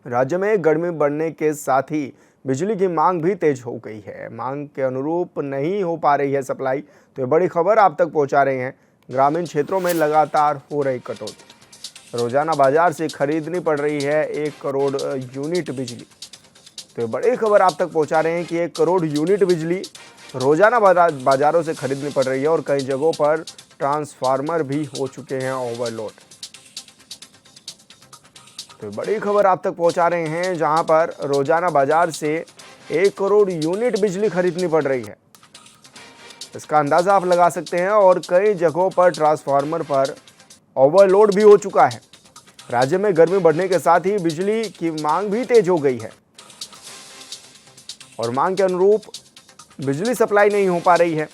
राज्य में गर्मी बढ़ने के साथ ही बिजली की मांग भी तेज हो गई है। मांग के अनुरूप नहीं हो पा रही है सप्लाई। तो ये बड़ी खबर आप तक पहुंचा रहे हैं। ग्रामीण क्षेत्रों में लगातार हो रही कटौती। रोजाना बाजार से खरीदनी पड़ रही है 1 करोड़ यूनिट बिजली। तो ये बड़ी खबर आप तक पहुंचा रहे हैं कि 1 करोड़ यूनिट बिजली रोजाना बाजारों से खरीदनी पड़ रही है और कई जगहों पर ट्रांसफार्मर भी हो चुके हैं ओवरलोड। तो बड़ी खबर आप तक पहुंचा रहे हैं जहां पर रोजाना बाजार से 1 करोड़ यूनिट बिजली खरीदनी पड़ रही है। इसका अंदाजा आप लगा सकते हैं और कई जगहों पर ट्रांसफार्मर पर ओवरलोड भी हो चुका है। राज्य में गर्मी बढ़ने के साथ ही बिजली की मांग भी तेज हो गई है और मांग के अनुरूप बिजली सप्लाई नहीं हो पा रही है।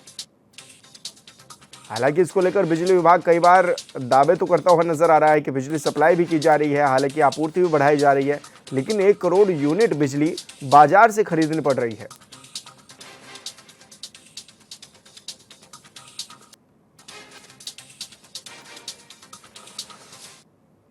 हालांकि इसको लेकर बिजली विभाग कई बार दावे तो करता हुआ नजर आ रहा है कि बिजली सप्लाई भी की जा रही है, हालांकि आपूर्ति भी बढ़ाई जा रही है, लेकिन 1 करोड़ यूनिट बिजली बाजार से खरीदनी पड़ रही है।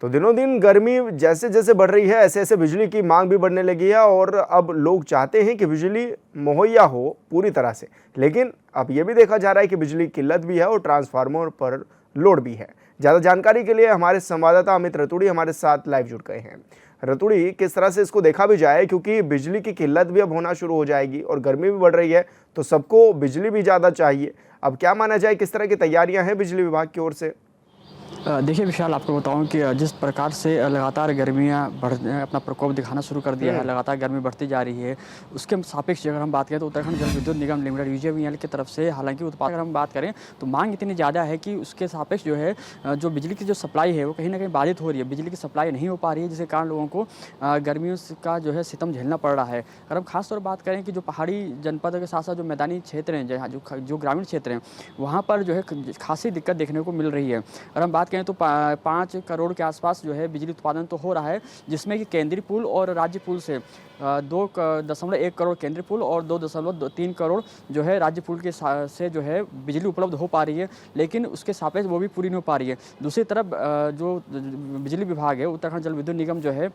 तो दिनों दिन गर्मी जैसे जैसे बढ़ रही है ऐसे ऐसे बिजली की मांग भी बढ़ने लगी है और अब लोग चाहते हैं कि बिजली मुहैया हो पूरी तरह से, लेकिन अब यह भी देखा जा रहा है कि बिजली किल्लत भी है और ट्रांसफार्मर पर लोड भी है। ज़्यादा जानकारी के लिए हमारे संवाददाता अमित रतूड़ी हमारे साथ लाइव जुड़ गए हैं। रतूड़ी, किस तरह से इसको देखा भी जाए, क्योंकि बिजली की किल्लत भी अब होना शुरू हो जाएगी और गर्मी भी बढ़ रही है तो सबको बिजली भी ज़्यादा चाहिए। अब क्या माना जाए, किस तरह की तैयारियां हैं बिजली विभाग की ओर से? देखिए विशाल, आपको बताऊं कि जिस प्रकार से लगातार गर्मियां अपना प्रकोप दिखाना शुरू कर दिया है, लगातार गर्मी बढ़ती जा रही है। उसके सापेक्ष अगर हम बात करें तो उत्तराखंड जल विद्युत निगम लिमिटेड यूजेवीएल की तरफ से हालांकि उत्पाद अगर हम बात करें तो मांग इतनी ज़्यादा है कि उसके सापेक्ष जो है जो बिजली की जो सप्लाई है वो कहीं ना कहीं बाधित हो रही है। बिजली की सप्लाई नहीं हो पा रही है, जिसके कारण लोगों को गर्मियों का जो है सितम झेलना पड़ रहा है। अगर हम खासतौर बात करें कि जो पहाड़ी जनपद के साथ साथ जो मैदानी क्षेत्र हैं, जहाँ जो ग्रामीण क्षेत्र हैं, वहाँ पर जो है खासी दिक्कत देखने को मिल रही है। अगर हम बात करें तो 5 करोड़ के आसपास जो है बिजली उत्पादन तो हो रहा है, जिसमें कि केंद्रीय पुल और राज्य पुल से 2.1 करोड़ केंद्रीय पुल और 2.3 करोड़ जो है राज्य पुल के से जो है बिजली उपलब्ध हो पा रही है, लेकिन उसके सापेक्ष वो भी पूरी नहीं हो पा रही है। दूसरी तरफ जो बिजली विभाग है, उत्तराखंड जल विद्युत निगम जो है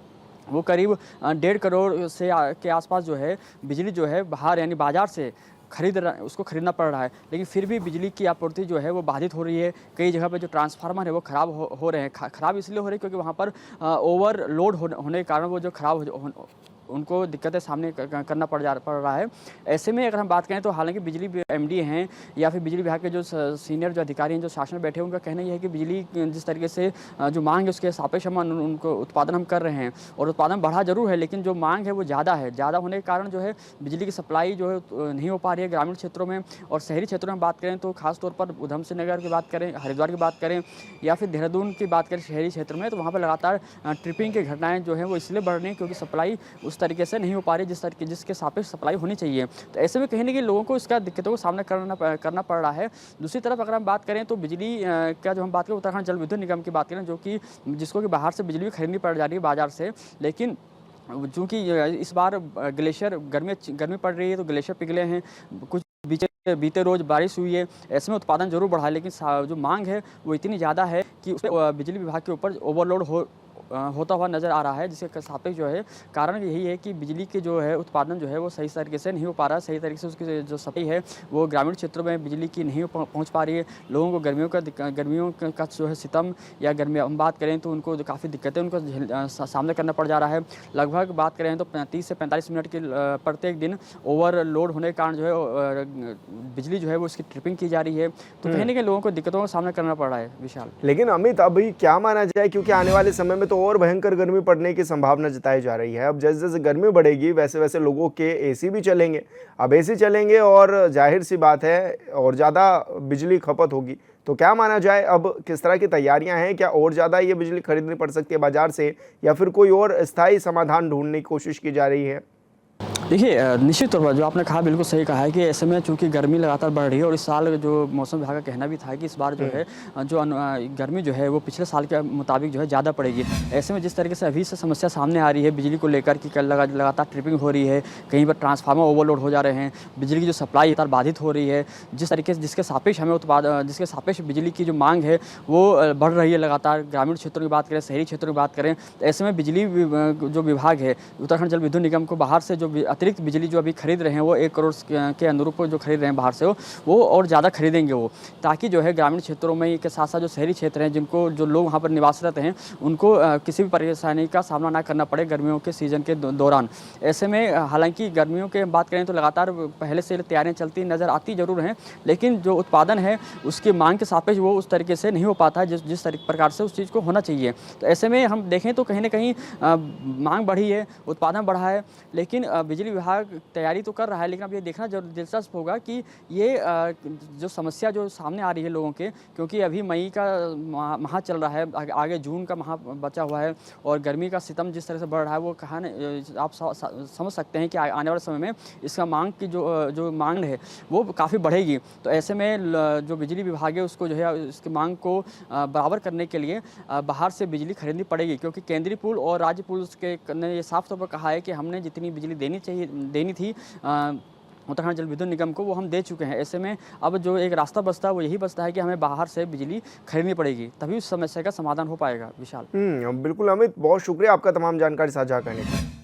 वो करीब 1.5 करोड़ से के आसपास जो है बिजली जो है बाहर यानी बाजार से उसको खरीदना पड़ रहा है, लेकिन फिर भी बिजली की आपूर्ति जो है वो बाधित हो रही है। कई जगह पे जो ट्रांसफार्मर है वो ख़राब हो रहे हैं। ख़राब इसलिए हो रहे हैं क्योंकि वहाँ पर ओवरलोड होने के कारण वो जो ख़राब उनको दिक्कतें सामने करना पड़ रहा है। ऐसे में अगर हम बात करें तो हालांकि बिजली एमडी हैं या फिर बिजली विभाग के जो सीनियर जो अधिकारी हैं जो शासन में बैठे हैं, उनका कहना यह है कि बिजली जिस तरीके से जो मांग है उसके सापेक्ष हम उनको उत्पादन हम कर रहे हैं और उत्पादन बढ़ा जरूर है, लेकिन जो मांग है वो ज़्यादा है। ज़्यादा होने के कारण जो है बिजली की सप्लाई जो है नहीं हो पा रही है ग्रामीण क्षेत्रों में। और शहरी क्षेत्रों में बात करें तो खासतौर पर उधम सिंह नगर की बात करें, हरिद्वार की बात करें या फिर देहरादून की बात करें शहरी क्षेत्र में, तो वहाँ पर लगातार ट्रिपिंग की घटनाएँ जो हैं वो इसलिए बढ़ रही हैं क्योंकि सप्लाई उस तरीके से नहीं हो पा रही जिसके सापेक्ष सप्लाई होनी चाहिए। तो ऐसे में कहीं ना कहीं लोगों को इसका दिक्कतों का सामना करना पड़ रहा है। दूसरी तरफ अगर हम बात करें तो बिजली का जो हम बात करें उत्तराखंड जल विद्युत निगम की बात करें, जो कि जिसको कि बाहर से बिजली भी खरीदनी पड़ जा रही है बाजार से, लेकिन चूँकि इस बार ग्लेशियर गर्मी पड़ रही है तो ग्लेशियर पिघले हैं, कुछ बीते रोज बारिश हुई है, ऐसे में उत्पादन जरूर बढ़ा है, लेकिन जो मांग है वो इतनी ज़्यादा है कि उस बिजली विभाग के ऊपर ओवरलोड होता हुआ नज़र आ रहा है, जिसके सापेक्ष जो है कारण यही है कि बिजली के जो है उत्पादन जो है वो सही तरीके से नहीं हो पा रहा है। सही तरीके से उसकी जो सप्लाई है वो ग्रामीण क्षेत्रों में बिजली की नहीं पहुंच पा रही है। लोगों को गर्मियों का जो है सितम या गर्मी हम बात करें तो उनको काफ़ी दिक्कतें उनको सामना करना पड़ जा रहा है। लगभग बात करें तो 30 से 45 मिनट के प्रत्येक दिन ओवरलोड होने के कारण जो है बिजली जो है वो उसकी ट्रिपिंग की जा रही है, तो कहीं ना कहीं लोगों को दिक्कतों का सामना करना पड़ रहा है। विशाल, लेकिन अमित, अभी क्या माना जाए, क्योंकि आने वाले समय में तो और भयंकर गर्मी पड़ने की संभावना जताई जा रही है। अब जैसे जैसे गर्मी बढ़ेगी वैसे वैसे लोगों के एसी भी चलेंगे। अब एसी चलेंगे और जाहिर सी बात है और ज़्यादा बिजली खपत होगी। तो क्या माना जाए, अब किस तरह की तैयारियां हैं? क्या और ज़्यादा ये बिजली खरीदनी पड़ सकती है बाजार से, या फिर कोई और स्थायी समाधान ढूंढने की कोशिश की जा रही है? देखिए निश्चित तौर पर जो आपने कहा बिल्कुल सही कहा है कि ऐसे में चूंकि गर्मी लगातार बढ़ रही है और इस साल जो मौसम विभाग का कहना भी था कि इस बार जो है गर्मी जो है वो पिछले साल के मुताबिक जो है ज़्यादा पड़ेगी। ऐसे में जिस तरीके से अभी से समस्या सामने आ रही है बिजली को लेकर कि कल लगातार ट्रिपिंग हो रही है, कहीं पर ट्रांसफार्मर ओवरलोड हो जा रहे हैं, बिजली की जो सप्लाई लगातार बाधित हो रही है, जिस तरीके से जिसके सापेक्ष बिजली की जो मांग है वो बढ़ रही है लगातार। ग्रामीण क्षेत्रों की बात करें, शहरी क्षेत्रों की बात करें, तो ऐसे में बिजली जो विभाग है उत्तराखंड जल विद्युत निगम को बाहर से जो अतिरिक्त बिजली जो अभी खरीद रहे हैं वो 1 करोड़ के अनुरूप जो खरीद रहे हैं बाहर से वो और ज़्यादा खरीदेंगे वो, ताकि जो है ग्रामीण क्षेत्रों में के साथ साथ जो शहरी क्षेत्र हैं जिनको जो लोग वहाँ पर निवासरत हैं उनको किसी भी परेशानी का सामना ना करना पड़े गर्मियों के सीज़न के दौरान। ऐसे में हालांकि गर्मियों की बात करें तो लगातार पहले से तैयारियाँ चलती नज़र आती ज़रूर हैं, लेकिन जो उत्पादन है उसकी मांग के सापेक्ष वो उस तरीके से नहीं हो पाता है जिस प्रकार से उस चीज़ को होना चाहिए। तो ऐसे में हम देखें तो कहीं ना कहीं मांग बढ़ी है, उत्पादन बढ़ा है, लेकिन बिजली विभाग तैयारी तो कर रहा है, लेकिन अब ये देखना जरूर दिलचस्प होगा कि ये जो समस्या जो सामने आ रही है लोगों के, क्योंकि अभी मई का माह चल रहा है, आगे जून का माह बचा हुआ है और गर्मी का सितम जिस तरह से बढ़ रहा है वो कहाँ आप समझ सकते हैं कि आने वाले समय में इसका मांग की जो मांग है वो काफ़ी बढ़ेगी। तो ऐसे में जो बिजली विभाग है उसको जो है इसकी मांग को बराबर करने के लिए बाहर से बिजली खरीदनी पड़ेगी, क्योंकि केंद्रीय पूल और राज्य पूल के ने ये साफ तौर पर कहा है कि हमने जितनी बिजली देनी थी उत्तराखंड जल विद्युत निगम को वो हम दे चुके हैं। ऐसे में अब जो एक रास्ता बचता है वो यही बचता है कि हमें बाहर से बिजली खरीदनी पड़ेगी, तभी उस समस्या का समाधान हो पाएगा। विशाल बिल्कुल अमित, बहुत शुक्रिया आपका तमाम जानकारी साझा करने का।